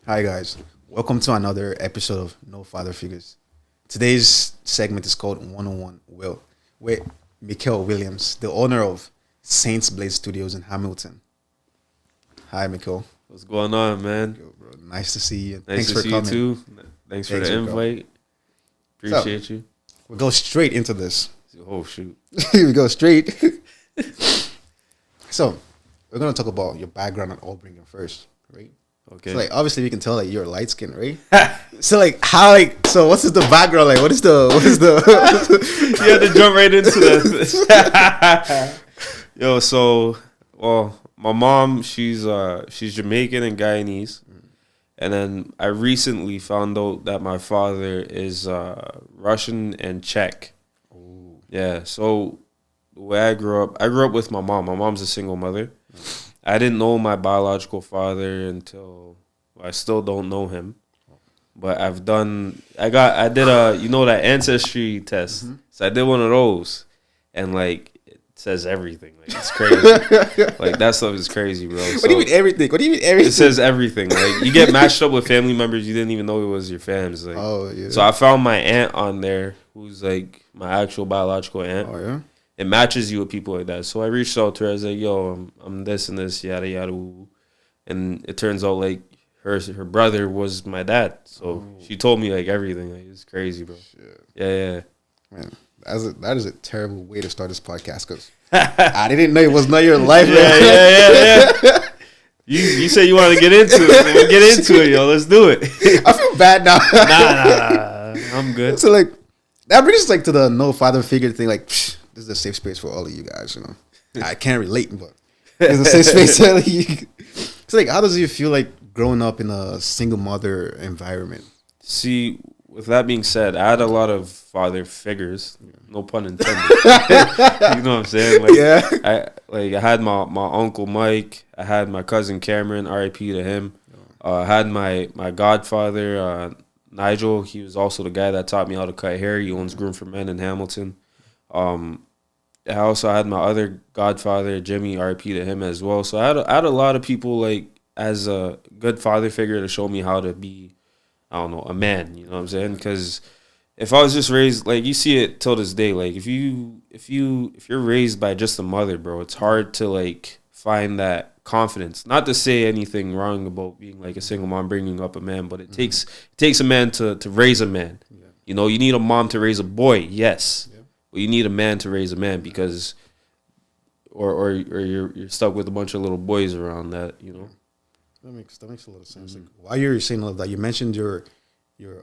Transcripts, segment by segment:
Hi guys, welcome to another episode of No Father Figures. Today's segment is called 101 Will, with Mikel Williams, the owner of Saints Blade Studios in Hamilton. Hi Mikel. What's going on, man? Yo, bro, nice to see you. Nice Thanks to for see coming. you too. Thanks for the invite. Appreciate you. We'll go straight into this. Oh shoot. We go straight. So, we're going to talk about your background at Albany first, right? Okay. So, like, obviously we can tell like you're light skinned, right? So like so what's the background like? What is the You had to jump right into that. Yo, so my mom, she's Jamaican and Guyanese. And then I recently found out that my father is Russian and Czech. Ooh. Yeah, so the way I grew up with my mom. My mom's a single mother. I didn't know my biological father until I still don't know him. But I did that ancestry test. Mm-hmm. So I did one of those, and like it says everything. Like it's crazy. Like that stuff is crazy, bro. What do you mean everything? It says everything. Like you get matched up with family members you didn't even know it was your fams. Like, oh yeah. So I found my aunt on there, who's like my actual biological aunt. Oh yeah. It matches you with people like that. So I reached out to her. I was like, "Yo, I'm this and this, yada yada." And it turns out like her brother was my dad. So she told me like everything. Like it's crazy, bro. Shit. Yeah. Man, that is a terrible way to start this podcast because I didn't know it was not your life. Yeah. You said you wanted to get into it. So we'll get into it, yo. Let's do it. I feel bad now. Nah. I'm good. So like that brings us like to the no father figure thing. Like this is a safe space for all of you guys. You know, I can't relate, but it's a safe space for all of you. So like, how does it feel like growing up in a single mother environment? See, with that being said, I had a lot of father figures. No pun intended. You know what I'm saying? Like, yeah. I had my uncle Mike. I had my cousin Cameron. R.I.P. to him. I had my godfather Nigel. He was also the guy that taught me how to cut hair. He owns Groom for Men in Hamilton. I also had my other godfather Jimmy. R.I.P. to him as well. So I had a lot of people like as a good father figure to show me how to be, I don't know, a man. You know what I'm saying? Because if I was just raised, like you see it till this day, like if you're raised by just a mother, bro, it's hard to like find that confidence. Not to say anything wrong about being like a single mom bringing up a man, but it takes a man to raise a man. Yeah. You know, you need a mom to raise a boy, yes, but you need a man to raise a man because, or you're stuck with a bunch of little boys around that, you know. That makes a lot of sense. Like, while you're saying all of that, you mentioned your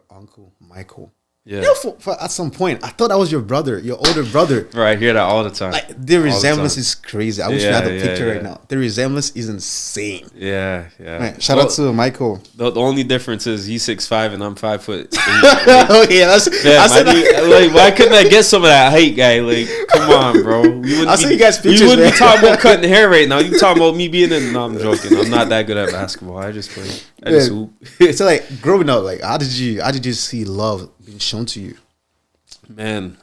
uncle Michael. Yeah. You know, for at some point, I thought that was your brother, your older brother. Right, I hear that all the time. Like the resemblance is crazy. I wish we had the picture right now. The resemblance is insane. Yeah. Man, shout out to Michael. The only difference is he's 6'5" and I'm 5'8". Oh yeah, like why couldn't I get some of that height, guy? Like, come on, bro. I'll send you guys pictures. We wouldn't be talking about cutting hair right now. You talking about me being in? No, I'm joking. I'm not that good at basketball. I just play. I just hoop. So like growing up, like how did you see love being shown to you? Man,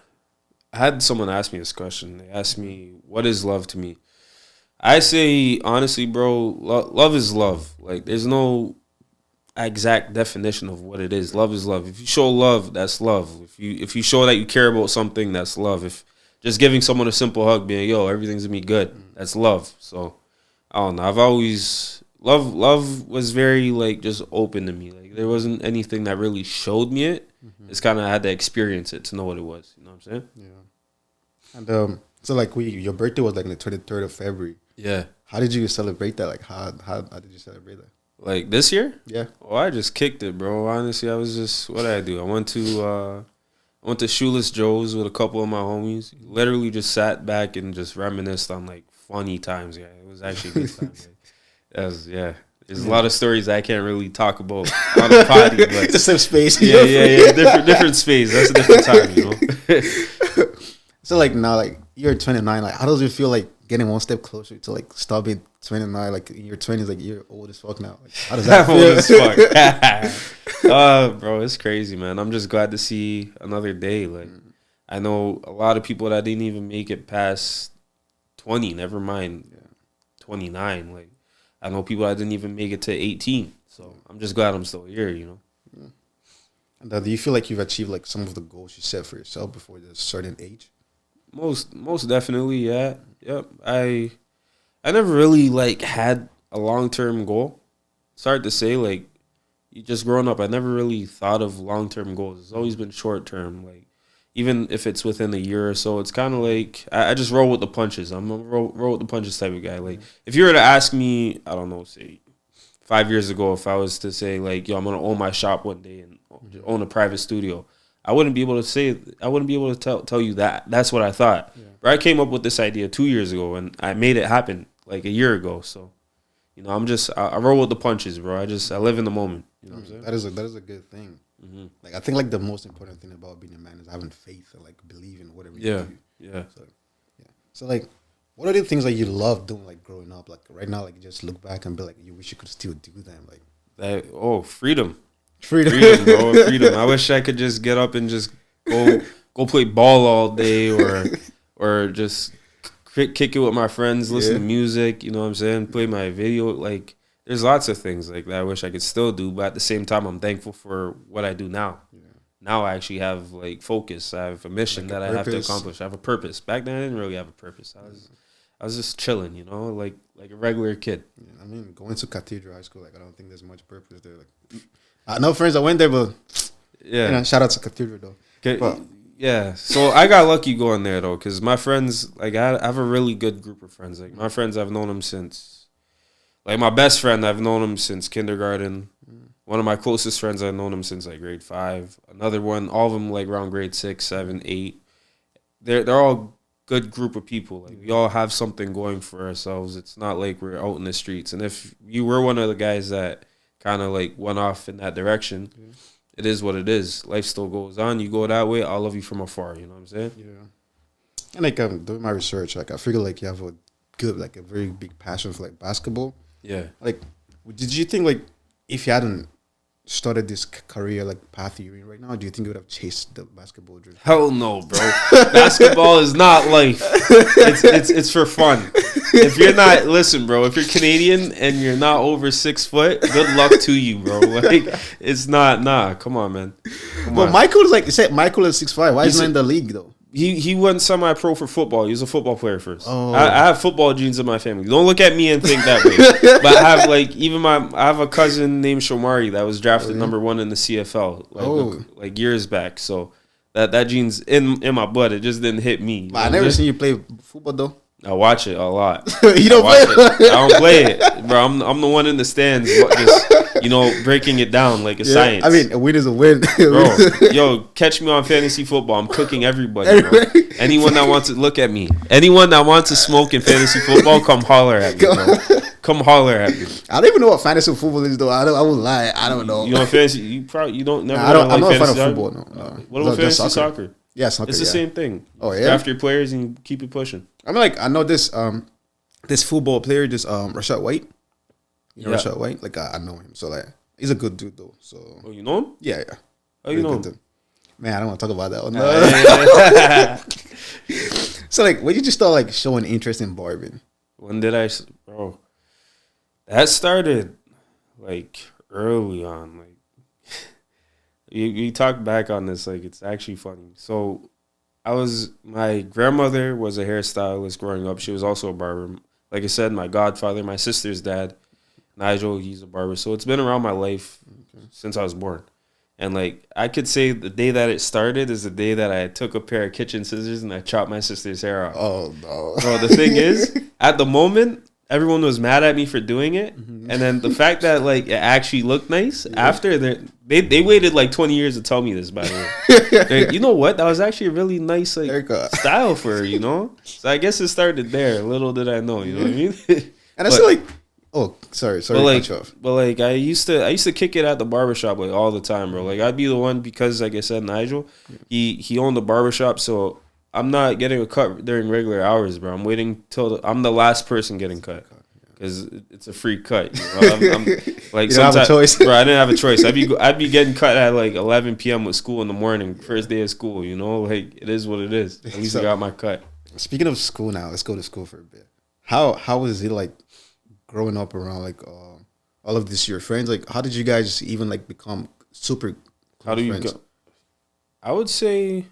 I had someone ask me this question. They asked me, "What is love to me?" I say honestly, bro, love is love. Like there's no exact definition of what it is. Love is love. If you show love, that's love. If you show that you care about something, that's love. If just giving someone a simple hug, being yo, everything's gonna be good, that's love. So I don't know. I've always love was very like just open to me. Like there wasn't anything that really showed me it. It's kind of I had to experience it to know what it was. You know what I'm saying? Yeah. And so like your birthday was like on the 23rd of February. Yeah. How did you celebrate that? Like how did you celebrate that? Like this year? Yeah. Oh, I just kicked it, bro. Honestly, I was just what did I do? I went to Shoeless Joe's with a couple of my homies. Literally just sat back and just reminisced on like funny times. Yeah, it was actually a good time. There's a lot of stories I can't really talk about on the potty, but it's the same space. Yeah. Different space. That's a different time, you know. So like now, like you're 29. Like how does it feel like getting one step closer to like stop being 29? Like in your 20s, like you're old as fuck now. Like, how does that feel? Old as fuck. Bro, it's crazy, man. I'm just glad to see another day. Like I know a lot of people that didn't even make it past 20. Never mind 29. Like I know people that didn't even make it to 18. So I'm just glad I'm still here, you know. Yeah. And do you feel like you've achieved like some of the goals you set for yourself before this certain age? Most definitely, yeah. Yep. I never really like had a long-term goal. It's hard to say, like, you just growing up, I never really thought of long-term goals. It's always been short-term, like, even if it's within a year or so, it's kind of like I just roll with the punches. I'm a roll with the punches type of guy. Like, if you were to ask me, I don't know, say 5 years ago, if I was to say like, yo, I'm gonna own my shop one day and own a private studio, I wouldn't be able to say, I wouldn't be able to tell you that. That's what I thought. Yeah. But I came up with this idea 2 years ago, and I made it happen like a year ago. So, you know, I roll with the punches, bro. I live in the moment. You know what I'm saying? That is a good thing. Mm-hmm. Like, I think like the most important thing about being a man is having faith and like believing whatever you do. Yeah. So like, what are the things that you love doing like growing up? Like right now, like you just look back and be like, you wish you could still do them. Like freedom, bro, freedom. I wish I could just get up and just go play ball all day, or just kick it with my friends, listen to music. You know what I'm saying? Play my video. Like, there's lots of things like that I wish I could still do, but at the same time, I'm thankful for what I do now. Yeah. Now I actually have like focus. I have a mission that I have to accomplish. I have a purpose. Back then, I didn't really have a purpose. I was just chilling, you know, like a regular kid. Yeah, I mean, going to Cathedral High School, like I don't think there's much purpose there. Like, I know friends that went there, but yeah, you know, shout out to Cathedral though. But, yeah, so I got lucky going there though, because my friends, like I have a really good group of friends. Like my friends, I've known them since, like my best friend, I've known him since kindergarten. One of my closest friends, I've known him since like grade 5. Another one, all of them like around grade 6, 7, 8. They're all good group of people. Like we all have something going for ourselves. It's not like we're out in the streets. And if you were one of the guys that kind of like went off in that direction, it is what it is. Life still goes on. You go that way, I'll love you from afar. You know what I'm saying? Yeah. And like doing my research, like I figure like you have a good, like a very big passion for like basketball. Yeah. Like, did you think like if you hadn't started this career like path you're in right now, do you think you would have chased the basketball dream? Hell no, bro. Basketball is not life. It's for fun. If you're not, listen, bro, if you're Canadian and you're not over 6 foot, good luck to you, bro. Like, it's not, come on, man. Michael is like, you said Michael is 6'5". Why is he not in the league though? He went semi-pro for football. He was a football player first. Oh. I have football genes in my family. Don't look at me and think that way. But I have like I have a cousin named Shomari that was drafted number 1 in the CFL like years back. So that gene's in my blood. It just didn't hit me. I never seen you play football though. I watch it a lot. You don't play it? I don't play it, bro. I'm the one in the stands, just breaking it down like a science. I mean, a win is a win, bro. Yo, catch me on fantasy football. I'm cooking everybody. Bro. Anyone that wants to look at me, anyone that wants to smoke in fantasy football, come holler at me, bro. Come holler at me. I don't even know what fantasy football is, though. I won't lie. I don't know. You know fantasy? You don't never. I'm not a fan of football. No. What about fantasy soccer? Yeah, soccer. It's the same thing. Oh yeah. Draft your players and keep it pushing. I mean, like I know this football player, this Rashad White. You know Rashad White? Like I know him, so like he's a good dude though. So you know him? Yeah. Oh, you know him? Man, I don't want to talk about that one. So like, when did you start like showing interest in barbing? When did I, bro? That started like early on. Like you talk back on this, like it's actually funny. So my grandmother was a hairstylist growing up. She was also a barber. Like I said, my godfather, my sister's dad, Nigel, he's a barber. So it's been around my life since I was born. And like I could say the day that it started is the day that I took a pair of kitchen scissors and I chopped my sister's hair off. Oh no. Bro, the thing is, at the moment, everyone was mad at me for doing it. And then the fact that like it actually looked nice after they waited like 20 years to tell me this, by the way. You know what? That was actually a really nice like style for her, you know? So I guess it started there. Little did I know, you know what I mean? And I feel like sorry. But like I used to kick it at the barbershop like all the time, bro. Like I'd be the one because like I said, Nigel, he owned the barbershop, so I'm not getting a cut during regular hours, bro. I'm waiting till I'm the last person getting cut because it's a free cut. You know? I'm like you don't have a choice, bro. I didn't have a choice. I'd be getting cut at like 11 p.m. with school in the morning, first day of school. You know, like it is what it is. At least I got my cut. Speaking of school, now let's go to school for a bit. How was it like growing up around like all of this your friends. Like, how did you guys even like become super How close do you friends? go? I would say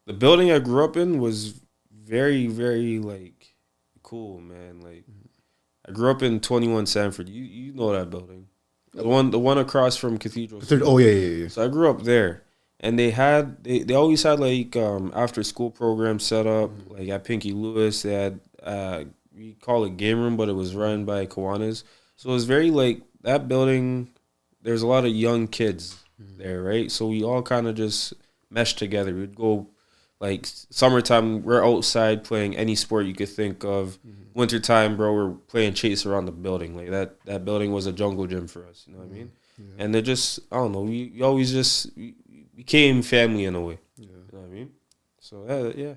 the building I grew up in was very, very like cool, man. Like I grew up in 21 Sanford. You know that building, the one across from Cathedral City. Oh yeah, yeah, yeah. So I grew up there, and they always had like after school programs set up. Like at Pinky Lewis, they had we call it game room, but it was run by Kiwanis. So it was very like that building. There's a lot of young kids there, right? So we all kind of just meshed together. We'd go like summertime, we're outside playing any sport you could think of. Wintertime, bro, we're playing chase around the building. Like that building was a jungle gym for us. You know what I mean? Yeah. And they just, I don't know, we always just we became family in a way. Yeah. You know what I mean? So yeah.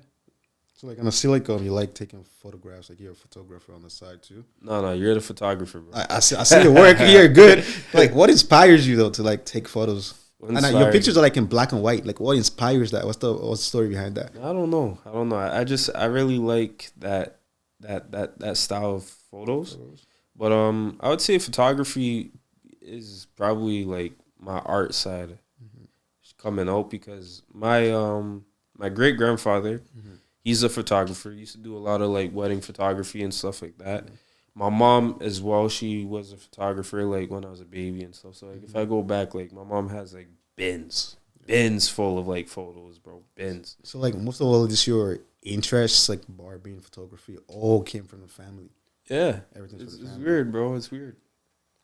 So like, and I see like you like taking photographs. Like you're a photographer on the side too. No, you're the photographer, bro. I see your work. You're good. Like, what inspires you though to like take photos? What And your inspires pictures are like in black and white. Like, what inspires that? What's the story behind that? I don't know. I really like that style of photos. But I would say photography is probably like my art side coming out because my great grandfather, he's a photographer. He used to do a lot of like wedding photography and stuff like that. My mom as well, she was a photographer like when I was a baby and stuff. So like if I go back, like my mom has like bins full of like photos, bro, bins. So like most of all this, your interests like barbering, photography, all came from the family. Yeah, Everything's it's from the family. weird, bro. It's weird.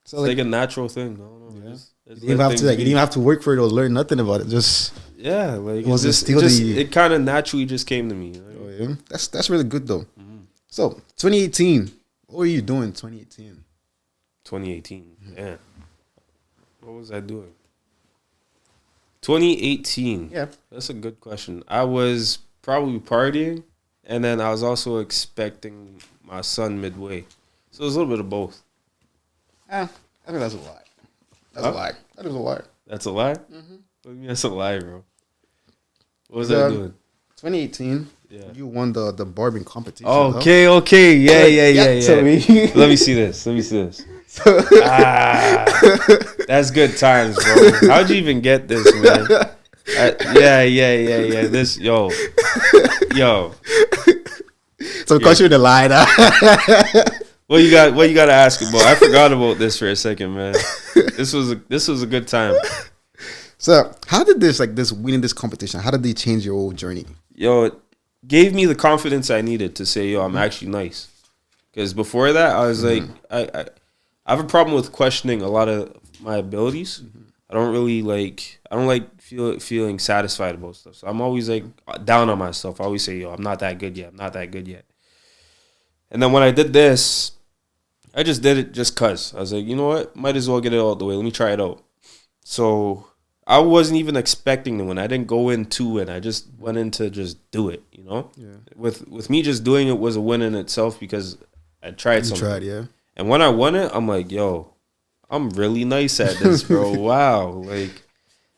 So It's like, like a natural thing. No, yeah. just you didn't even have to like, you didn't even have to work for it or learn nothing about it. Just yeah, like It wasn't still it kind of naturally just came to me. You know? oh, yeah. That's really good though. So 2018, what were you doing? 2018. 2018. Yeah. What was I doing? 2018. Yeah. That's a good question. I was probably partying, and then I was also expecting my son midway. So it was a little bit of both. I think that's a lie. That's Huh? a lie. That is a lie. That's a lie? What do you mean that's a lie, bro? What was I doing? 2018. Yeah. You won the barbing competition. Okay. Yeah. Tell me. Let me see this. That's good times, bro. How'd you even get this, man? Yeah. This, yo. So caught you in the lie now. What you got to ask about? I forgot about this for a second, man. This was a good time. So how did this winning this competition? How did they change your whole journey? Yo, it gave me the confidence I needed to say, yo, I'm actually nice. Because before that, I was like, I have a problem with questioning a lot of my abilities. I don't like feeling satisfied about stuff. So I'm always like down on myself. I always say, yo, I'm not that good yet. And then when I did this, I just did it just cause. I was like, you know what? Might as well get it out the way. Let me try it out. So I wasn't even expecting to win. I didn't go into it. I just went in to just do it, you know? Yeah. With me just doing it was a win in itself because I tried You something. tried, yeah. And when I won it, I'm like, yo, I'm really nice at this, bro. Wow. Like,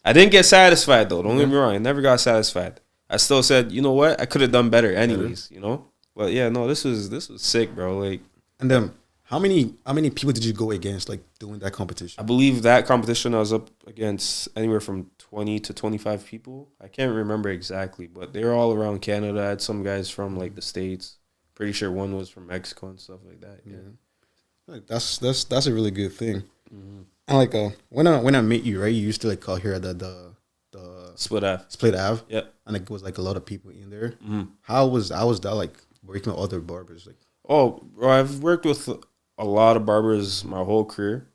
I didn't get satisfied, though. Don't get me wrong. I never got satisfied. I still said, you know what? I could have done better anyways, you know? But, yeah, no, this was sick, bro. Like, And then how many people did you go against like doing that competition? I believe that competition I was up against anywhere from 20 to 25 people. I can't remember exactly, but they were all around Canada. I had some guys from, like, the States. Pretty sure one was from Mexico and stuff like that. Yeah. Like that's a really good thing. And like when I met you, right, you used to like call here at the Split Ave. Split Ave. Yep. And like, it was like a lot of people in there. How was that like working with other barbers? Like, Oh, bro, I've worked with a lot of barbers my whole career,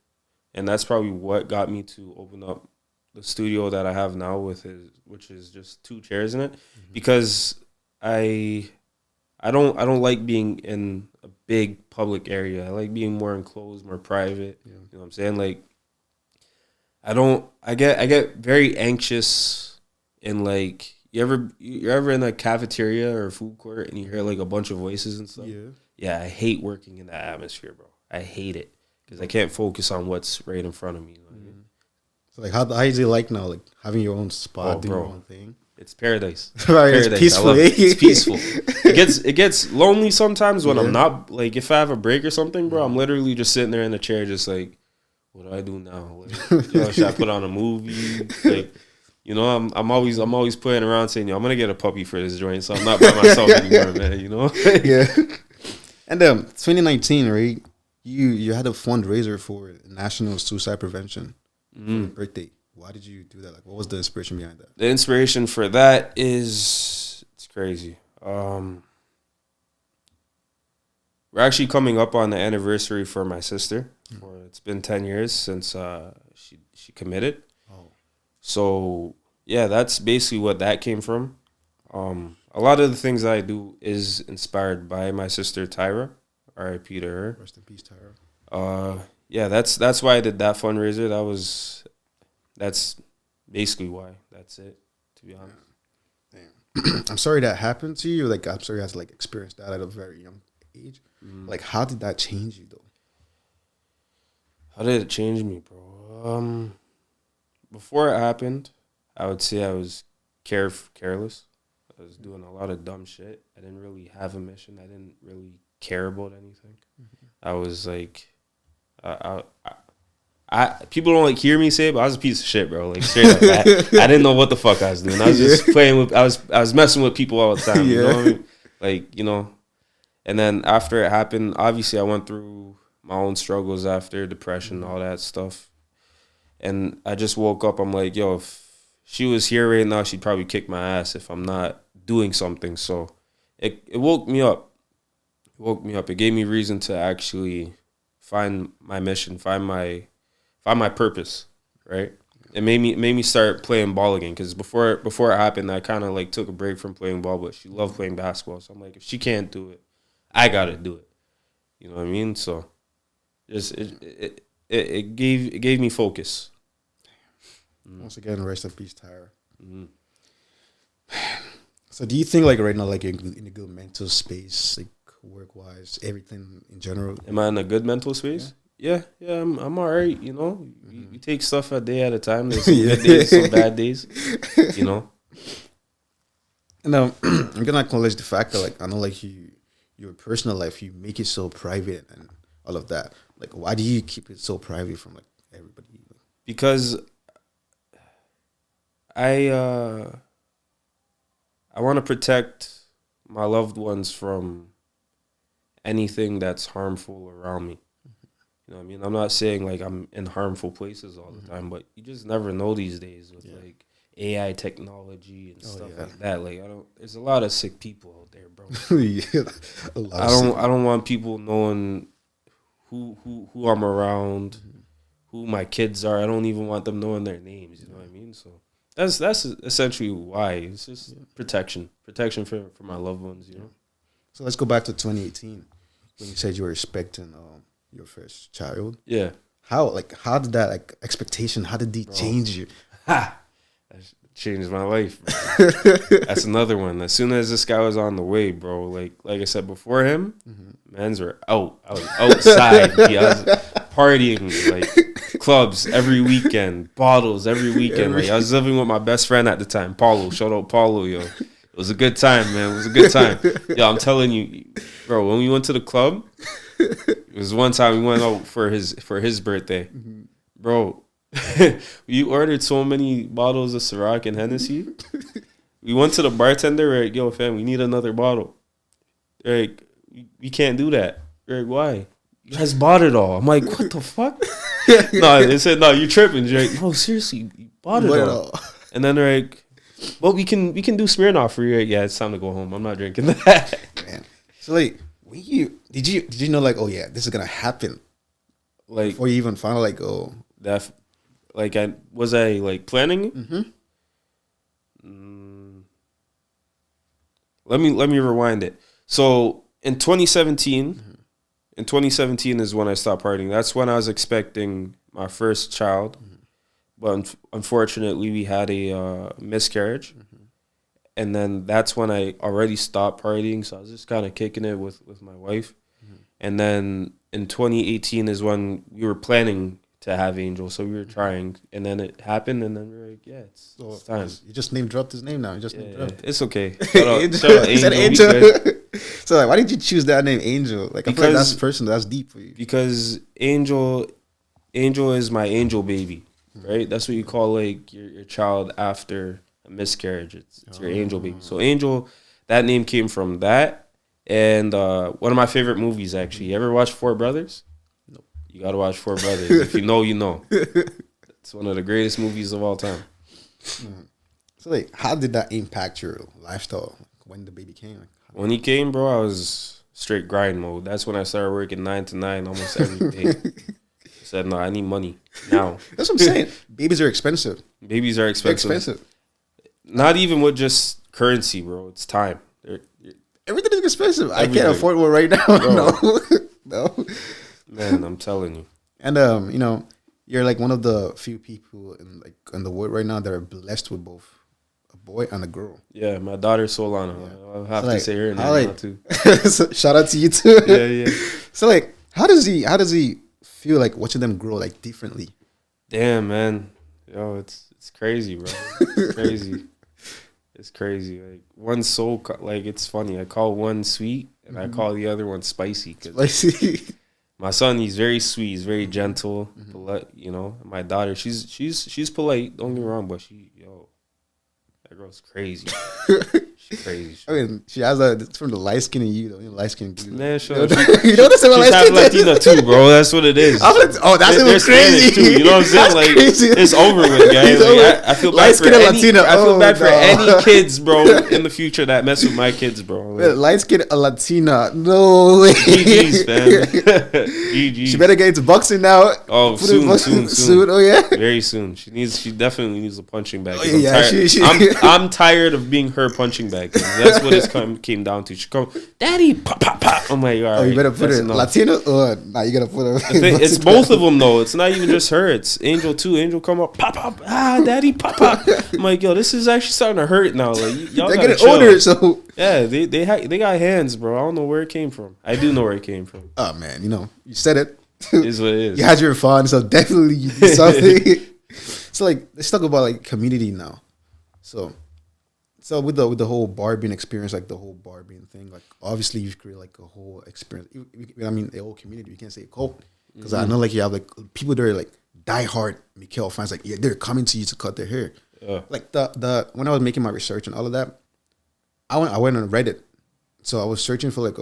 and that's probably what got me to open up the studio that I have now which is just 2 chairs in it, because I don't like being in a big public area. I like being more enclosed, more private. You know what I'm saying? Like, I get very anxious in like you're ever in a cafeteria or a food court and you hear like a bunch of voices and stuff. Yeah, I hate working in that atmosphere, bro. I hate it because I can't focus on what's right in front of me. You know what I mean? So like how is it like now, like having your own spot, doing bro. your own thing? It's paradise. Right, Paradise. it's peaceful. I love it. It's peaceful. It gets lonely sometimes when I'm not, like, if I have a break or something, bro. I'm literally just sitting there in the chair, just like, what do I do now? Like, yo, should I put on a movie? Like, you know, I'm always playing around saying, yo, I'm gonna get a puppy for this joint, so I'm not by myself anymore, man. You know? Yeah. And 2019, right? You had a fundraiser for National Suicide Prevention for your birthday. Why did you do that? Like, what was the inspiration behind that? The inspiration for that is, it's crazy. We're actually coming up on the anniversary for my sister. It's been 10 years since she committed. Oh. So yeah, that's basically what that came from. A lot of the things that I do is inspired by my sister Tyra. R.I.P. to her. Rest in peace, Tyra. Yeah, that's why I did that fundraiser. That's basically why. That's it, to be honest. Damn. I'm sorry that happened to you. Like, I'm sorry you had to like experience that at a very young age. Like, how did that change you though? How did it change me, bro? Before it happened, I would say I was careless. I was doing a lot of dumb shit. I didn't really have a mission. I didn't really care about anything. I was like, people don't like hear me say it, but I was a piece of shit, bro. Like, straight up, I didn't know what the fuck I was doing. I was just playing with. I was messing with people all the time. You know what I mean? Like, you know. And then after it happened, obviously I went through my own struggles after, depression, all that stuff. And I just woke up. I'm like, yo, if she was here right now, she'd probably kick my ass if I'm not doing something. So it woke me up. It gave me reason to actually find my mission, find my purpose, right? It made me start playing ball again, because before it happened, I kind of like took a break from playing ball, but she loved playing basketball. So I'm like, if she can't do it, I gotta do it. You know what I mean? So just it gave me focus. Once again, rest in peace, Tyra. So do you think like right now, like you're in a good mental space, like work wise, everything in general? Am I in a good mental space? Yeah, I'm all right. You know, we take stuff a day at a time. There's some good days, some bad days. You know. And I'm gonna acknowledge the fact that like I know like your personal life, you make it so private and all of that. Like, why do you keep it so private from like everybody? Because I want to protect my loved ones from anything that's harmful around me. You know what I mean? I'm not saying like I'm in harmful places all the time, but you just never know these days with like AI technology and stuff like that. Like, there's a lot of sick people out there, bro. A lot I don't want people knowing who I'm around, who my kids are. I don't even want them knowing their names. You know what I mean? So that's essentially why. It's just protection for my loved ones. You know. So let's go back to 2018 when you said you were expecting your first child. Yeah. How did that like expectation? How did they change you? That changed my life. That's another one. As soon as this guy was on the way, bro, like I said before him, mans were out. I was outside. I was partying, like clubs every weekend, bottles every weekend. Like, I was living with my best friend at the time, Paulo. Shout out Paulo, yo. It was a good time, man. It was a good time. Yo, I'm telling you, bro, when we went to the club, it was one time we went out for his birthday. Bro, we ordered so many bottles of Ciroc and Hennessy. We went to the bartender, like, yo, fam, we need another bottle. Like, we can't do that. Like, why? You guys bought it all. I'm like, what the fuck? No, they said, no, you tripping. You're like, no, seriously, you bought it all. And then they're like, well, we can do Smirnoff for you. Like, yeah, it's time to go home. I'm not drinking that. Man. So like, when did you know like, oh yeah, this is gonna happen? Like, before you even found out, like, oh, that, like, I like planning it? Let me rewind it. So in 2017 is when I stopped partying. That's when I was expecting my first child. But unfortunately, we had a miscarriage. And then that's when I already stopped partying. So I was just kind of kicking it with my wife. And then in 2018 is when we were planning to have Angel, so we were trying, and then it happened, and then we were like, yeah, it's time. You just name dropped his name now. You just name dropped. It's okay. Shout out He said Angel. Angel. So like, why did you choose that name, Angel? Like, I feel like that's personal. That's deep for you. Because Angel is my angel baby, right? That's what you call like your child after a miscarriage. It's your angel baby. So Angel, that name came from that, and one of my favorite movies actually. You ever watch Four Brothers? Nope. You gotta watch Four Brothers. If you know, you know. It's one of the greatest movies of all time. So like, how did that impact your lifestyle when the baby came? Like, when he came, bro, I was straight grind mode. That's when I started working 9 to 9 almost every day. I said, no, I need money now. That's what I'm saying. Babies are expensive. Babies are expensive. They're expensive. Not even with just currency, bro. It's time. Everything is expensive. Everything. I can't afford one right now. No. No. Man, I'm telling you. And you know, you're like one of the few people in the world right now that are blessed with both a boy and a girl. Yeah, my daughter Solana. Yeah. I'll have to say her name now too. So shout out to you too. Yeah. So like, how does he feel like watching them grow like differently? Damn, man. Yo, it's crazy, bro. It's crazy. It's crazy. Like one's so like it's funny. I call one sweet and I call the other one spicy. Spicy. My son, he's very sweet. He's very gentle, polite. You know, my daughter, she's polite. Don't get me wrong, but that girl's crazy. She's crazy. I mean, she has it's from the light skin in you, though. Light skin. Man, sure. You know that's about light skin. Latina too, bro. That's what it is. I'm like, oh, that's even crazy. Too, you know what I'm saying? Like, crazy. It's over with, guys. Like, I feel bad for Latina. I feel bad for any kids, bro, in the future that mess with my kids, bro. Like, light skin Latina, no way. GG's, man. GG's. She better get into boxing now. Oh, soon. Oh yeah, very soon. She definitely needs a punching bag. Oh, yeah, I'm tired of being her punching bag. That's what it came down to. She come, Daddy, pop, pop, pop. I'm like, all right. Oh, you better put it Latino. Nah, you gotta put it. It's both of them though. It's not even just her. It's Angel too. Angel come up, pop, pop. Daddy, pop, pop. I'm like, yo, this is actually starting to hurt now. Like, y'all they're getting chill. Older, so yeah, they got hands, bro. I don't know where it came from. I do know where it came from. Oh man, you said it. It is what it is. You had your fun, so definitely you did something. So like, let's talk about like community now. So with the whole barbing experience, like the whole barbing thing, like obviously you've created like a whole experience. I mean, the whole community. You can't say a cult because I know like you have like people that are like diehard Mikhail fans. Like they're coming to you to cut their hair. Yeah. Like the when I was making my research and all of that, I went on Reddit. So I was searching for like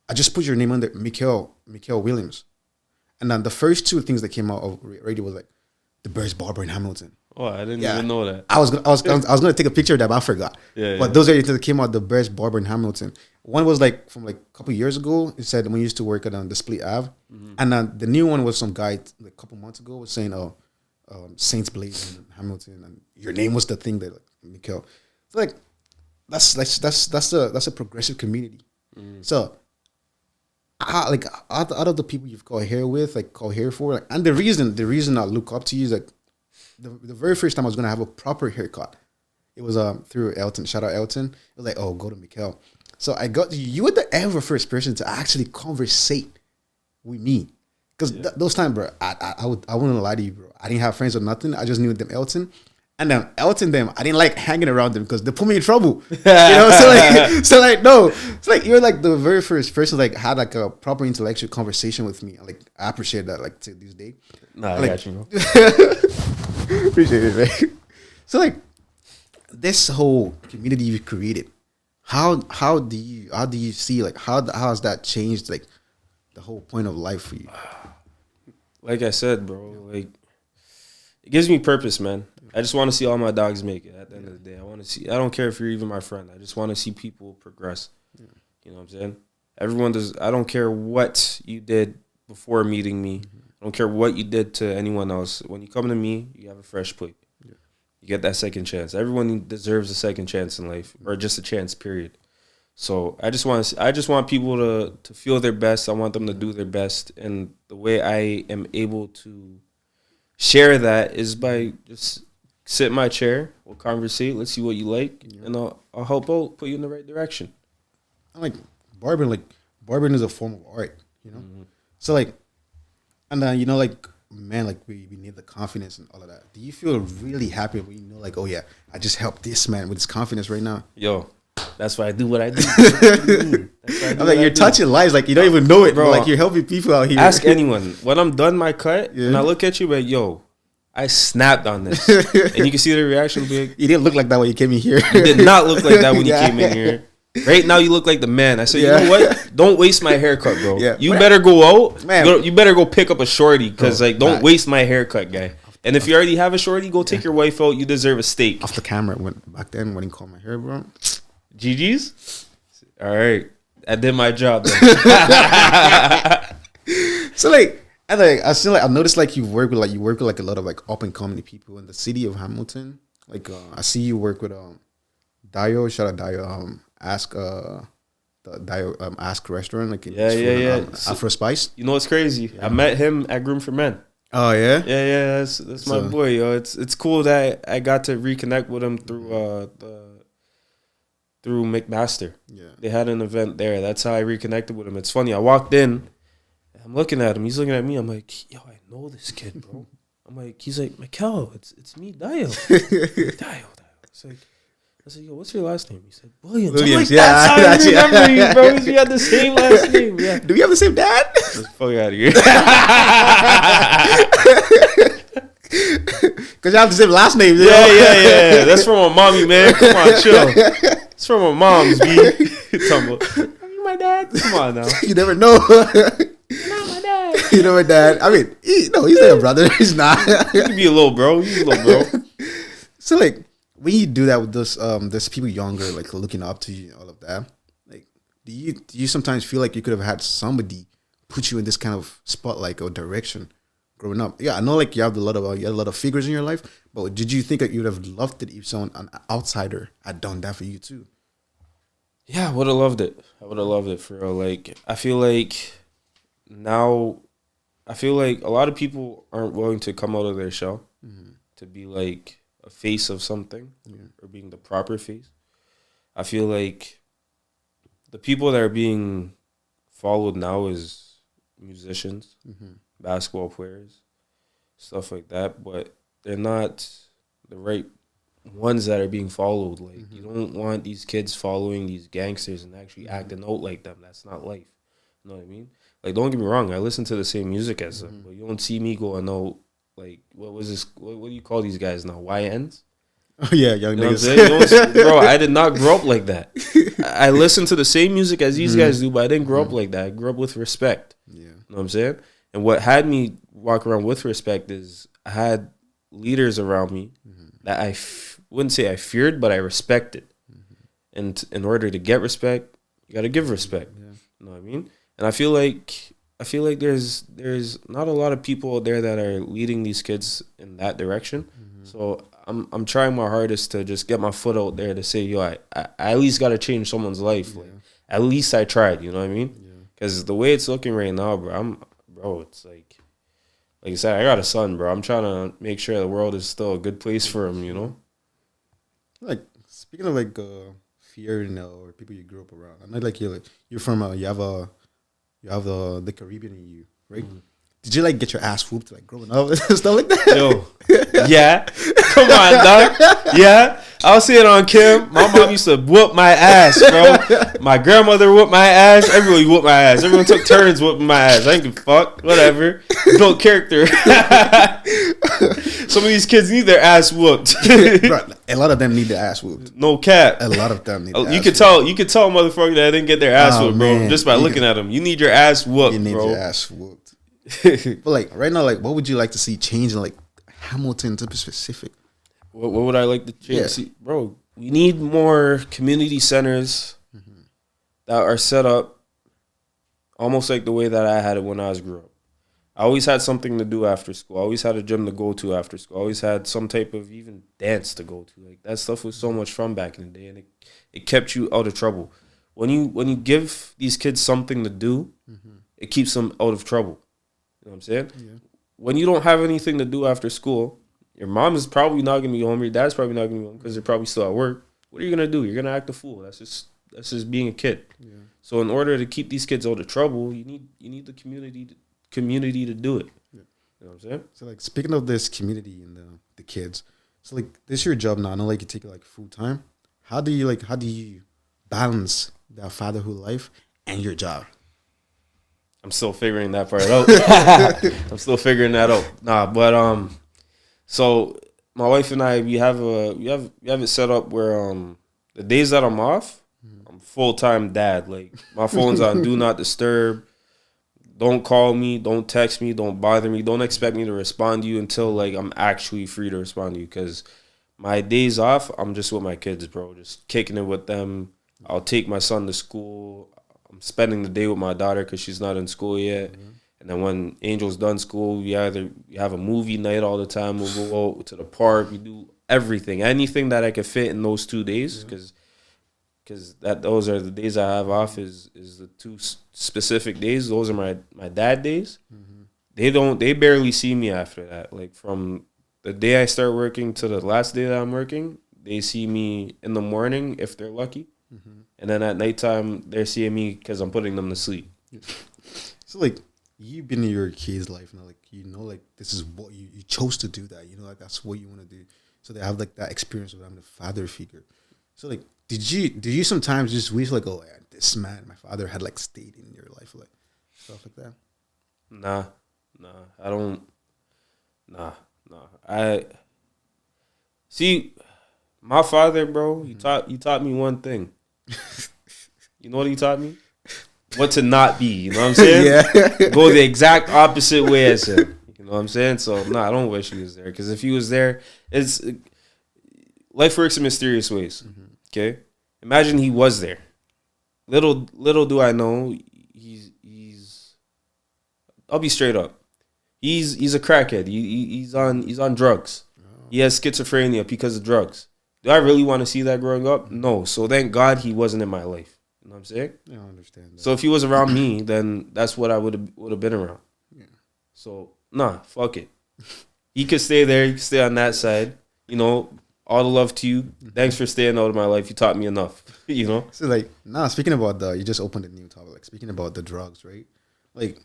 I just put your name under Mikhail Williams, and then the first two things that came out of radio was like the Bears barber in Hamilton. Oh, I didn't even know that. I was gonna take a picture of that, but I forgot. But those are the things that came out. The Bears barber in Hamilton. One was like from like a couple of years ago. It said when we used to work at the Split Ave, and then the new one was some guy like a couple months ago was saying, Saints Blaze in Hamilton, and your name was the thing that like Mikhail. So like that's a progressive community. So like out of the people you've called hair with, like called hair for, like, and the reason I look up to you is like the very first time I was gonna have a proper haircut, it was through Elton. Shout out Elton. It was like, oh, go to Mikhail. So I got you were the ever first person to actually conversate with me, because those times, bro, I wouldn't lie to you, bro. I didn't have friends or nothing. I just knew them Elton. And then Elton, I didn't like hanging around them because they put me in trouble. You know, so like, no, it's like you're like the very first person like had like a proper intellectual conversation with me. Like I appreciate that, like to this day. Nah, I got you, bro. Appreciate it, man. So like this whole community you've created, how do you see like how has that changed like the whole point of life for you? Like I said, bro, like it gives me purpose, man. I just want to see all my dogs make it at the end of the day. I don't care if you're even my friend. I just want to see people progress. Yeah. You know what I'm saying? Everyone does. I don't care what you did before meeting me. I don't care what you did to anyone else. When you come to me, you have a fresh plate. Yeah. You get that second chance. Everyone deserves a second chance in life, or just a chance, period. So I just want people to feel their best. I want them to do their best. And the way I am able to share that is by just sit in my chair, we'll conversate, let's see what you like, and I'll help out, put you in the right direction. I like barbering is a form of art, you know? So like, and then, you know, like man, like we need the confidence and all of that. Do you feel really happy when you know, like, oh yeah, I just helped this man with his confidence right now? Yo, that's why I do what I do. That's why I do I'm like, you're touching lives, like you don't even know it, bro. Like you're helping people out here. Ask anyone. When I'm done my cut, and I look at you, but yo, I snapped on this, and you can see the reaction. Be like, you didn't look like that when you came in here. You did not look like that when you came in here. Right now, you look like the man. I said, you know what? Don't waste my haircut, bro. Yeah. You better go out. Man. You better go pick up a shorty, because like, don't waste my haircut, guy. And if you already have a shorty, go take your wife out. You deserve a steak. Off the camera, back then when he called my hair, bro. GG's. All right, I did my job. So like, I noticed like you work with like a lot of like up and coming people in the city of Hamilton. Like I see you work with Dio. Shout out Dio. Ask Ask restaurant like Afro Spice. You know what's crazy? Yeah. I met him at Groom for Men. Oh yeah, yeah. That's my boy, yo. It's cool that I got to reconnect with him through through McMaster. Yeah, they had an event there. That's how I reconnected with him. It's funny. I walked in, I'm looking at him. He's looking at me. I'm like, yo, I know this kid, bro. I'm like, he's like, Mikel, it's me, Dio. Dio. It's like. I said, yo, what's your last name? He said, Williams. I'm like, that's how I remember you, bro. We had the same last name. Yeah. Do we have the same dad? Get the fuck out of here. Because you have the same last name. Yeah. That's from my mommy, man. Come on, chill. It's from my mom's, B. Are you my dad? Come on now. You never know. You're not my dad. You know my dad. I mean, he's not a brother. He's not. He can be a little bro. He's a little bro. So, like, when you do that with those people younger, like looking up to you and all of that, like, do you sometimes feel like you could have had somebody put you in this kind of spotlight or direction growing up? Yeah, I know like you had a lot of figures in your life, but did you think that you would have loved it if an outsider had done that for you too? Yeah, I would have loved it. I would have loved it for real. Like, I feel like now, a lot of people aren't willing to come out of their shell to be like a face of something or being the proper face. I feel like the people that are being followed now is musicians, basketball players, stuff like that, but they're not the right ones that are being followed. Like, you don't want these kids following these gangsters and actually acting out like them. That's not life. You know what I mean? Like, don't get me wrong, I listen to the same music as them, but you don't see me going out. Like, what do you call these guys now? YNs? Oh, yeah, young niggas. Bro, I did not grow up like that. I listen to the same music as these guys do, but I didn't grow up like that. I grew up with respect. Yeah. You know what I'm saying? And what had me walk around with respect is I had leaders around me that I wouldn't say I feared, but I respected. And in order to get respect, you got to give respect. Yeah. You know what I mean? And I feel like there's not a lot of people out there that are leading these kids in that direction. So I'm trying my hardest to just get my foot out there to say, yo, I at least got to change someone's life. Like, at least I tried. You know what I mean? Because the way it's looking right now, bro, it's like I said, I got a son, bro. I'm trying to make sure the world is still a good place for him. You know? Like, speaking of like fear, or people you grew up around. I know like you're from you have the Caribbean in you, right? Did you like get your ass whooped like growing up and stuff like that? Yo, yeah. Come on, dog. Yeah. I'll see it on Kim. My mom used to whoop my ass, bro. My grandmother whooped my ass. Everybody whooped my ass. Everyone took turns whooping my ass. I ain't give a fuck. Whatever. Built character. Some of these kids need their ass whooped. Bro, a lot of them need their ass whooped. No cap. A lot of them need their you could tell a motherfucker that didn't get their ass whooped, bro. Man. Just by looking at them. You need your ass whooped, You need bro. your ass whooped. But like right now, like what would you like to see change in like Hamilton to be specific? What would I like to change? Yeah. See, bro, we need more community centers that are set up almost like the way that I had it when I was grew up. I always had something to do after school. I always had a gym to go to after school. I always had some type of even dance to go to. Like, that stuff was so much fun back in the day, and it kept you out of trouble. When you give these kids something to do, it keeps them out of trouble. You know what I'm saying? Yeah. When you don't have anything to do after school, your mom is probably not going to be home. Your dad's probably not going to be home because they're probably still at work. What are you going to do? You're going to act a fool. That's just being a kid. Yeah. So in order to keep these kids out of trouble, you need the community to do it. Yeah. You know what I'm saying? So like speaking of this community and the kids, so like this is your job now. I know like you take it like full time. How do you balance that fatherhood life and your job? I'm still figuring that part out. I'm still figuring that out. Nah, but so my wife and I, we have it set up where the days that I'm off, I'm full time dad. Like my phone's on do not disturb. Don't call me, don't text me, don't bother me. Don't expect me to respond to you until like I'm actually free to respond to you. Because my days off, I'm just with my kids, bro. Just kicking it with them. I'll take my son to school. I'm spending the day with my daughter because she's not in school yet. And then when Angel's done school, we have a movie night all the time. We'll go out to the park. We do everything, anything that I can fit in those 2 days, because those are the days I have off. Is the two specific days. Those are my dad days. They barely see me after that. Like from the day I start working to the last day that I'm working, they see me in the morning if they're lucky, and then at nighttime they're seeing me because I'm putting them to sleep. So like you've been in your kid's life now, like like this is what you chose to do that. Like that's what you want to do. So they have like that experience of having a father figure. So like did you sometimes just wish like, oh yeah, this man, my father had like stayed in your life, like stuff like that? Nah, I don't. Nah. I see my father, bro. He taught me one thing. You know what he taught me? What to not be. You know what I'm saying? Yeah. Go the exact opposite way as him. You know what I'm saying? So I don't wish he was there, because if he was there, life works in mysterious ways. Okay, imagine he was there. Little do I know, he's. I'll be straight up. He's a crackhead. He's on drugs. He has schizophrenia because of drugs. Do I really want to see that growing up? No. So thank God he wasn't in my life. You know what I'm saying? Yeah, I understand that. So if he was around me, then that's what I would have been around. Yeah. So fuck it. He could stay there. He could stay on that side. All the love to you. Thanks for staying out of my life. You taught me enough. So like speaking about you just opened a new topic. Like speaking about the drugs, right? Like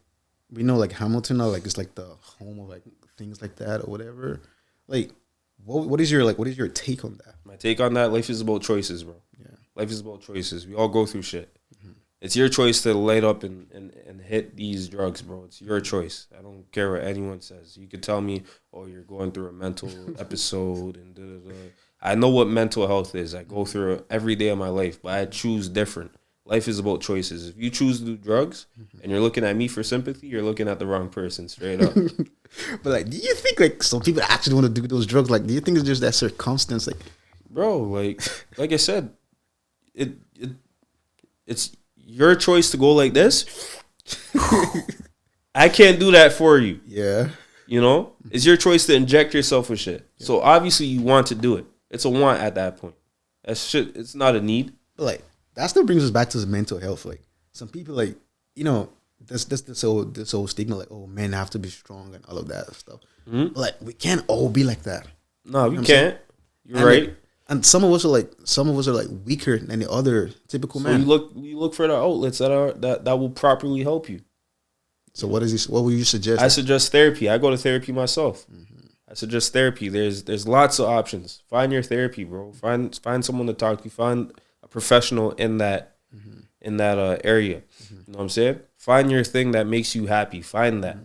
we know like Hamilton now, like it's like the home of like things like that or whatever. Like what is your take on that? My take on that: life is about choices, bro. Yeah. Life is about choices. We all go through shit. It's your choice to light up and hit these drugs, bro. It's your choice. I don't care what anyone says. You could tell me, oh, you're going through a mental episode and da-da-da. I know what mental health is. I go through it every day of my life, but I choose different. Life is about choices. If you choose to do drugs and you're looking at me for sympathy, you're looking at the wrong person, straight up. But like, do you think like some people actually want to do those drugs? Like, do you think it's just that circumstance? Like, bro, like I said, it's your choice to go like this. I can't do that for you. Yeah. It's your choice to inject yourself with shit. Yeah. So obviously you want to do it. It's a want at that point. That's shit. It's not a need. But like, that still brings us back to the mental health. Like, some people like, this whole stigma like, oh, men have to be strong and all of that stuff. But like, we can't all be like that. No, we can't. You're right. Like, and some of us are like weaker than the other typical man. So you look for the outlets that will properly help you. So what would you suggest? I suggest therapy. I go to therapy myself. I suggest therapy. There's lots of options. Find your therapy, bro. Find someone to talk to. Find a professional in that area. You know what I'm saying? Find your thing that makes you happy. Find that.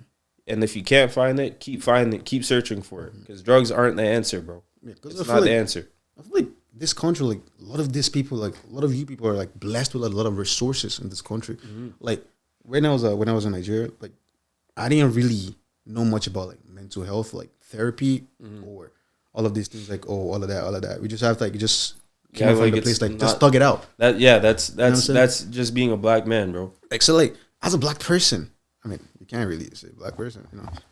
And if you can't find it, keep finding it. Keep searching for it. Because drugs aren't the answer, bro. Yeah, it's not the answer. I feel like this country, like a lot of these people, like a lot of you people are like blessed with a lot of resources in this country. Like when I was in Nigeria, like I didn't really know much about like mental health, like therapy or all of these things. Like all of that. We just have to like just came from the place like just thug it out. That's just being a black man, bro. Like so, like as a black person, I mean, you can't really say black person,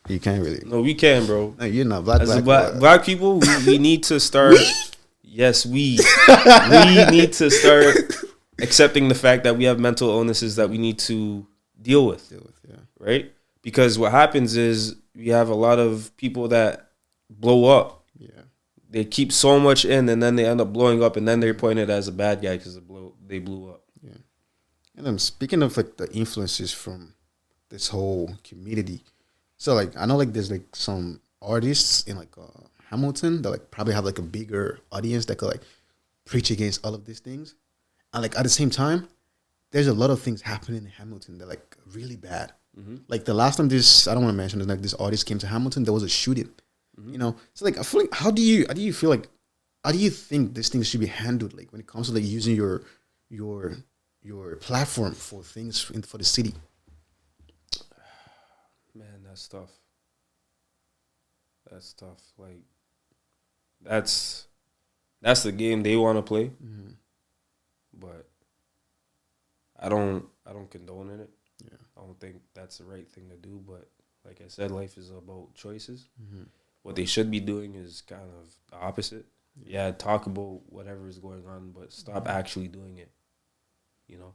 You can't really. No, we can, bro. No, you're not black. As black people, we need to start. Yes, we need to start accepting the fact that we have mental illnesses that we need to deal with. Yeah. Right? Because what happens is we have a lot of people that blow up. Yeah. They keep so much in, and then they end up blowing up, and then they're pointed as a bad guy because they blew up. Yeah. And then speaking of like the influences from this whole community, So like I know like there's like some artists in like Hamilton that like probably have like a bigger audience that could like preach against all of these things, and like at the same time, there's a lot of things happening in Hamilton that like really bad. Like the last time this, I don't want to mention it, like this artist came to Hamilton, there was a shooting. You know, so like I feel like how do you feel like how do you think these things should be handled? Like when it comes to like using your platform for things for the city. Man, that's tough. That's tough. Like that's the game they want to play, but I don't condone in it. Yeah. I don't think that's the right thing to do. But like I said, life is about choices. What they should be doing is kind of the opposite. Yeah, talk about whatever is going on, but stop actually doing it. You know,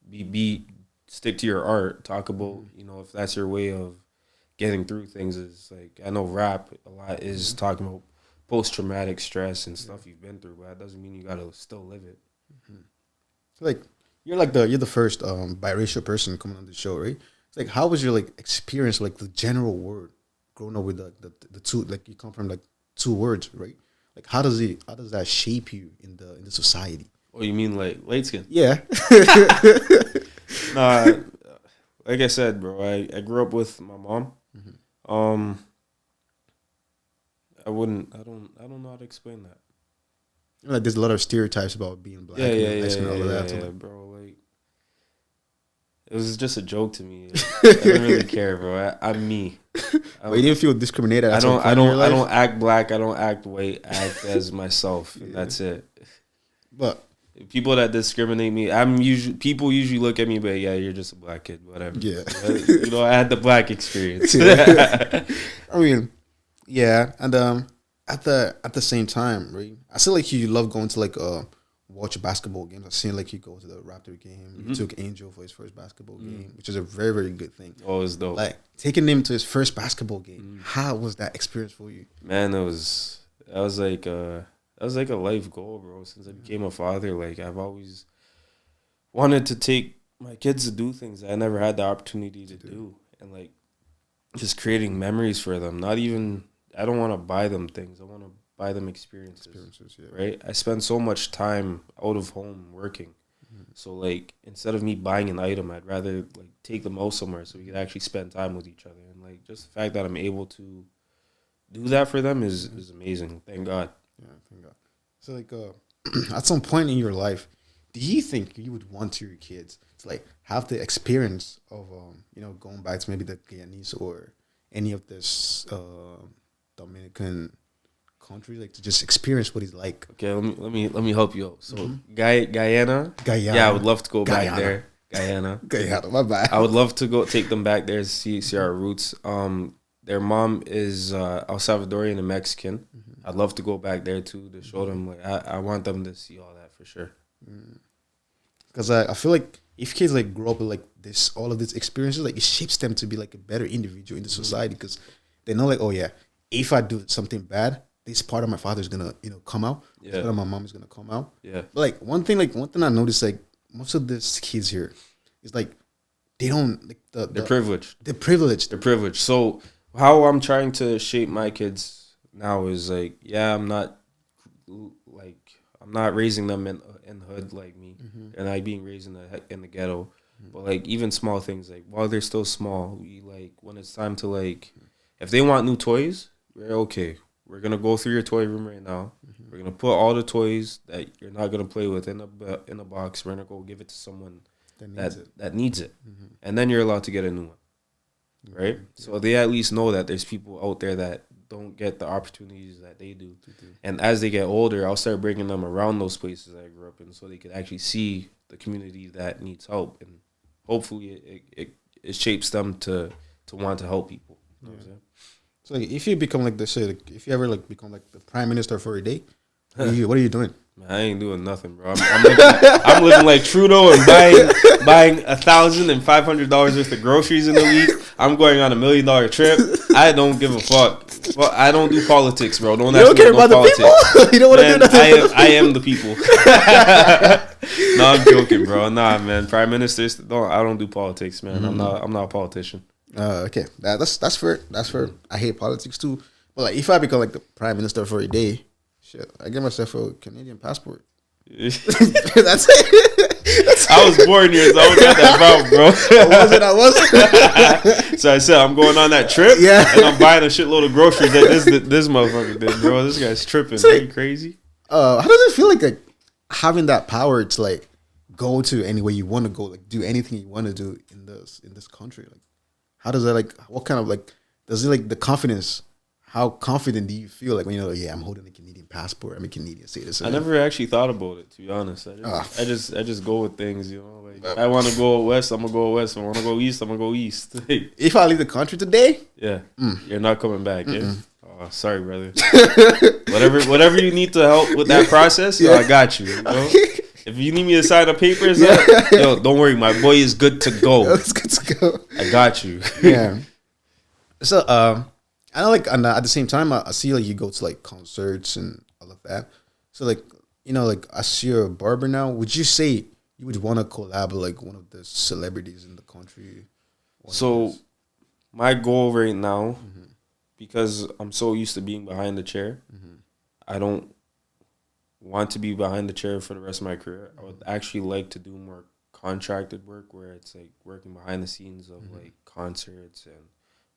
be stick to your art. Talk about if that's your way of getting through things. Is like I know rap a lot is talking about post traumatic stress and stuff you've been through, but that doesn't mean you gotta still live it. Like you're the first biracial person coming on the show, right? It's like how was your like experience like the general word growing up with the two, like you come from like two words, right? Like how does that shape you in the society? Oh, you mean like light skin? Yeah. Nah, like I said, bro, I grew up with my mom. I don't know how to explain that. Like there's a lot of stereotypes about being black and Mexican and all of that. Yeah, bro. Like it was just a joke to me. I didn't really care, bro. I'm me. But you didn't feel discriminated. I don't act black. I don't act white. I act as myself. And that's it. But people that discriminate me, people usually look at me, but yeah, you're just a black kid, whatever. Yeah. I had the black experience. I mean, yeah, and at the same time, right? I feel like you love going to like watch basketball games. I've seen like you go to the Raptor game. You took Angel for his first basketball game, which is a very, very good thing. Oh, it's dope. Like taking him to his first basketball game. How was that experience for you? Man, that was like a life goal, bro. Since I became a father, like I've always wanted to take my kids to do things that I never had the opportunity to do, and like just creating memories for them. Not even I don't want to buy them things. I want to buy them experiences. Yeah. Right? I spend so much time out of home working. So like instead of me buying an item, I'd rather like take them out somewhere so we could actually spend time with each other. And like just the fact that I'm able to do that for them is amazing. Thank God. Yeah, thank God. So like at some point in your life, do you think you would want your kids to like have the experience of going back to maybe the Guyanese or any of this Dominican country, like to just experience what he's like? Okay, let me help you out. So Guyana. Yeah, I would love to go back there. Guyana, my bad. I would love to go take them back there, see our roots. Their mom is El Salvadorian and Mexican. I'd love to go back there too to show them. Like I want them to see all that for sure. Because I feel like if kids like grow up with like this, all of these experiences, like it shapes them to be like a better individual in the society. Because they know like, oh yeah, if I do something bad, this part of my father is gonna come out. This part of my mom is gonna come out. Yeah. But like one thing I noticed, like most of these kids here is like they don't like they're privileged. They're privileged. They're privileged. So how I'm trying to shape my kids now is like, yeah, I'm not raising them in the hood like me, and I being raised in the ghetto, but like even small things like while they're still small, we like when it's time to like, if they want new toys, we're gonna go through your toy room right now. We're gonna put all the toys that you're not gonna play with in a box. We're gonna go give it to someone that needs it, and then you're allowed to get a new one. Right? So they at least know that there's people out there that don't get the opportunities that they do. And as they get older, I'll start bringing them around those places I grew up in so they could actually see the community that needs help. And hopefully it shapes them to want to help people. You know what I'm saying? So like, if you become like if you ever like become like the prime minister for a day, what are you doing? Man, I ain't doing nothing, bro. I'm living like Trudeau and buying $1,500 worth of groceries in a week. I'm going on $1 million trip. I don't give a fuck. Well, I don't do politics, bro. Don't ask me care about politics. The people? You don't want to do nothing. I am the people. No, I'm joking, bro. Nah, man. Prime ministers, I don't do politics, man. I'm not a politician. Okay, that's fair. That's fair. I hate politics too, but like if I become like the prime minister for a day, shit, I get myself a Canadian passport. That's it. I was born here, so I don't got that problem, bro. I wasn't. So I said I'm going on that trip, Yeah. and I'm buying a shitload of groceries that this motherfucker did, bro. This guy's tripping. Are you crazy? How does it feel like having that power to like go to anywhere you want to go, like do anything you want to do in this country? Like, how does that like? What kind of like? Does it like the confidence? How confident do you feel like when you're like, yeah, I'm holding a Canadian passport, I'm a Canadian citizen? I never actually thought about it, to be honest. I just go with things, you know. Like I want to go west, I'm gonna go west. I want to go east, I'm gonna go east. If I leave the country today, yeah, you're not coming back. Yeah. Oh, sorry, brother. whatever you need to help with that process, yo, I got you. You know? If you need me to sign the papers, yo, don't worry, my boy is good to go. It's good to go. I got you. Yeah. So, I know, like, and at the same time, I see like you go to like concerts and all of that. So, like, you know, like as you're a barber now, would you say you would want to collab with like one of the celebrities in the country? So, my goal right now, because I'm so used to being behind the chair, I don't want to be behind the chair for the rest of my career. I would actually like to do more contracted work where it's like working behind the scenes of like concerts and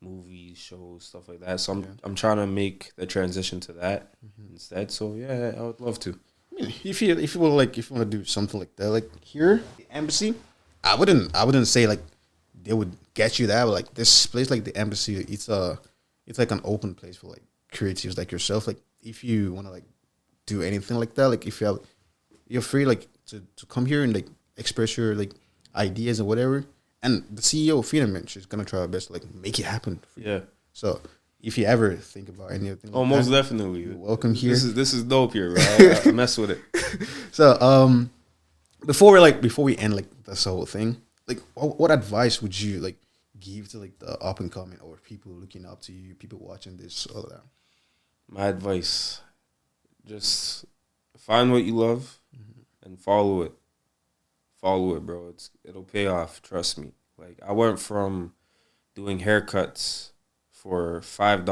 movies, shows, stuff like that. So I'm trying to make the transition to that instead. So yeah, I would love to. I mean, if you want to do something like that, like here, the embassy, I wouldn't say like they would get you that, but like this place, like the embassy, it's like an open place for like creatives like yourself. Like if you want to like do anything like that, like if you're free like to come here and like express your like ideas and whatever. And the CEO of Freedom, she's gonna try her best to like make it happen. Yeah. So if you ever think about anything, like most that, definitely, welcome here. This is dope here, bro. I mess with it. So before we end like this whole thing, like what advice would you like give to like the up and coming or people looking up to you, people watching this, all of that? My advice: just find what you love and follow it. Follow it, bro. It'll pay off. Trust me. Like I went from doing haircuts for $5,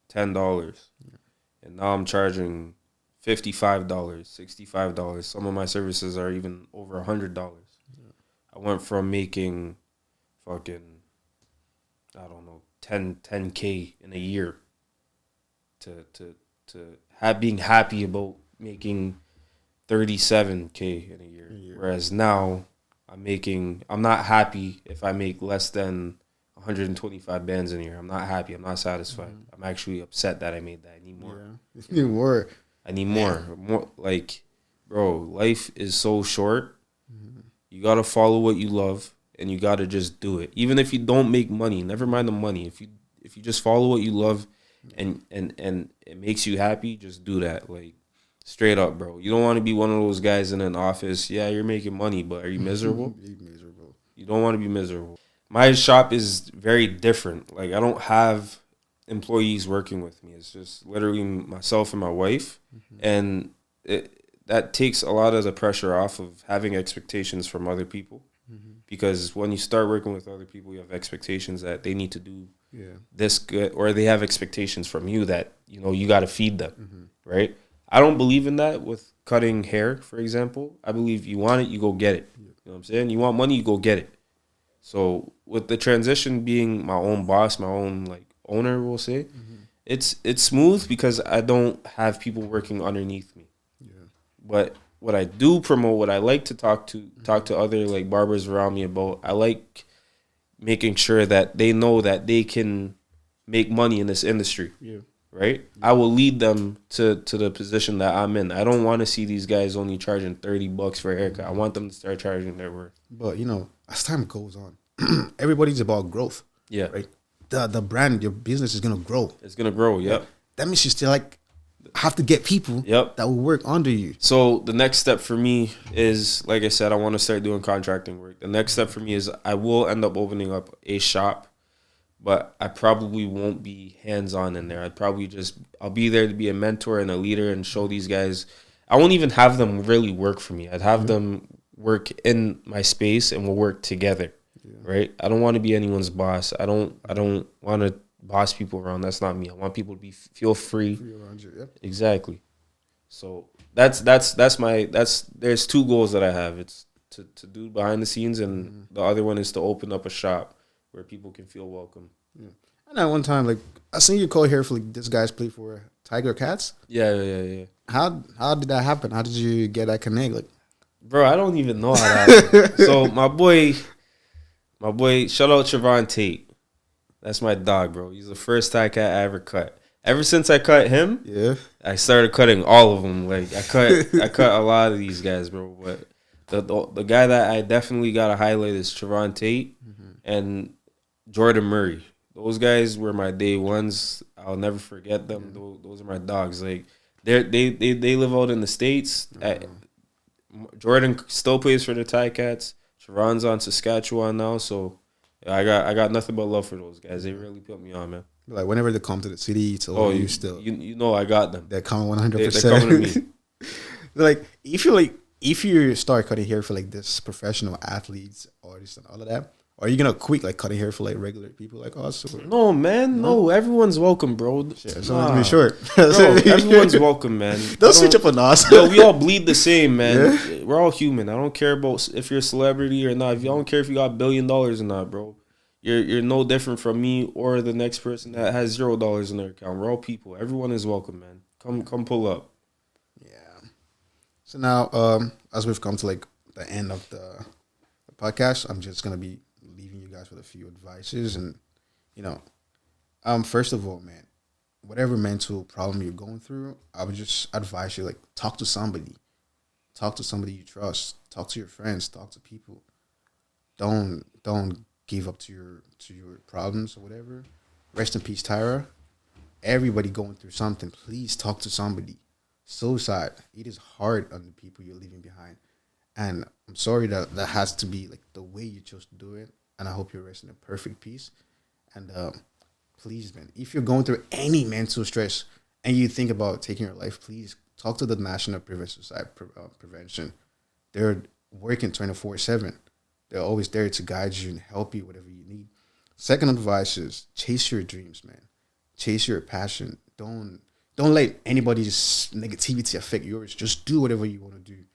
$10, and now I'm charging $55, $65. Some of my services are even over $100. I went from making fucking I don't know 10K in a year to being happy about making 37K in a year. Whereas now I'm not happy if I make less than 125 bands in a year. I'm not happy. I'm not satisfied. I'm actually upset that I made that. I need more. Yeah. You need more. I need more. More like, bro, life is so short. You gotta follow what you love and you gotta just do it. Even if you don't make money, never mind the money. If you just follow what you love and it makes you happy, just do that. Like straight up, bro. You don't want to be one of those guys in an office. Yeah, you're making money, but are you miserable? You're miserable. You don't want to be miserable. My shop is very different. Like, I don't have employees working with me. It's just literally myself and my wife. And that takes a lot of the pressure off of having expectations from other people. Because when you start working with other people, you have expectations that they need to do this good, or they have expectations from you that, you know, you got to feed them, right? I don't believe in that with cutting hair, for example. I believe you want it, you go get it. You know what I'm saying? You want money, you go get it. So with the transition being my own boss, my own like owner, we'll say, it's smooth because I don't have people working underneath me. But what I do promote, what I like to talk to other like barbers around me about, I like making sure that they know that they can make money in this industry. Right? I will lead them to the position that I'm in. I don't want to see these guys only charging $30 for a haircut. I want them to start charging their worth. But, you know, as time goes on, everybody's about growth. Yeah. Right? The brand, your business is going to grow. It's going to grow, yep. That means you still, like, have to get people that will work under you. So the next step for me is, like I said, I want to start doing contracting work. The next step for me is I will end up opening up a shop. But I probably won't be hands-on in there. I'll be there to be a mentor and a leader and show these guys. I won't even have them really work for me. I'd have them work in my space and we'll work together, right? I don't want to be anyone's boss. I don't want to boss people around. That's not me. I want people to feel free. Free around you. Yep. Exactly. So that's there's two goals that I have. It's to do behind the scenes, and the other one is to open up a shop where people can feel welcome. Yeah. And at one time, like I seen you call here for like this guy's play for Tiger Cats. Yeah. How did that happen? How did you get that connect? Like, Bro, I don't even know how that happened. So my boy, shout out Trevon Tate. That's my dog, bro. He's the first Thai cat I ever cut. Ever since I cut him, yeah, I started cutting all of them. Like I cut a lot of these guys, bro. But the guy that I definitely got to highlight is Trevon Tate and Jordan Murray. Those guys were my day ones. I'll never forget them. Those are my dogs. Like they live out in the States. Jordan still plays for the Ticats. Trevon's on Saskatchewan now, so I got nothing but love for those guys. They really put me on, man. Like whenever they come to the city, it's you still you know I got them. They're coming 100%. They're coming to me. Like if you start cutting hair for like this professional athletes, artists, and all of that, are you gonna quit like cutting hair for like regular people like us? Or? No, man, no. Everyone's welcome, bro. So be short. Bro, everyone's welcome, man. Don't switch up on us. Yo, we all bleed the same, man. Yeah. We're all human. I don't care about if you're a celebrity or not. If you don't care if you got $1 billion or not, bro. You're no different from me or the next person that has $0 in their account. We're all people. Everyone is welcome, man. Come pull up. Yeah. So now, as we've come to like the end of the podcast, I'm just gonna be leaving you guys with a few advices, and first of all, man, whatever mental problem you're going through, I would just advise you like talk to somebody you trust, talk to your friends, talk to people. Don't give up to your problems or whatever. Rest in peace, Tyra. Everybody going through something. Please talk to somebody. Suicide, it is hard on the people you're leaving behind. And I'm sorry that has to be like the way you chose to do it. And I hope you're resting in perfect peace. And please, man, if you're going through any mental stress and you think about taking your life, please talk to the National Prevention. They're working 24/7. They're always there to guide you and help you, whatever you need. Second advice is chase your dreams, man. Chase your passion. Don't let anybody's negativity affect yours. Just do whatever you want to do.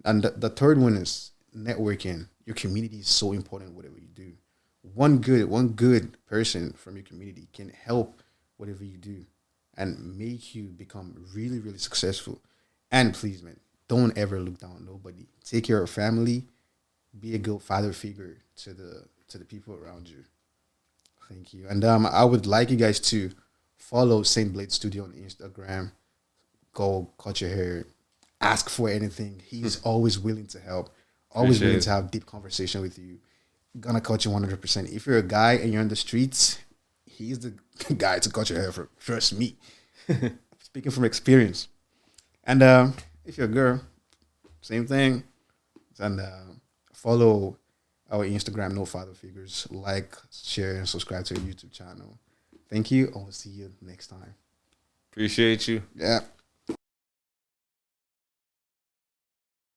And the third one is networking. Your community is so important, whatever you do. One good person from your community can help whatever you do and make you become really, really successful. And please, man, don't ever look down on nobody. Take care of family. Be a good father figure to the people around you. Thank you. And I would like you guys to follow Saint Blade Studio on Instagram. Go cut your hair. Ask for anything. He's always willing to help. Always willing to have deep conversation with you. Gonna cut you 100%. If you're a guy and you're in the streets, he's the guy to cut your hair for. Trust me. Speaking from experience. And if you're a girl, same thing. And follow our Instagram, No Father Figures. Like, share, and subscribe to our YouTube channel. Thank you. I will see you next time. Appreciate you. Yeah.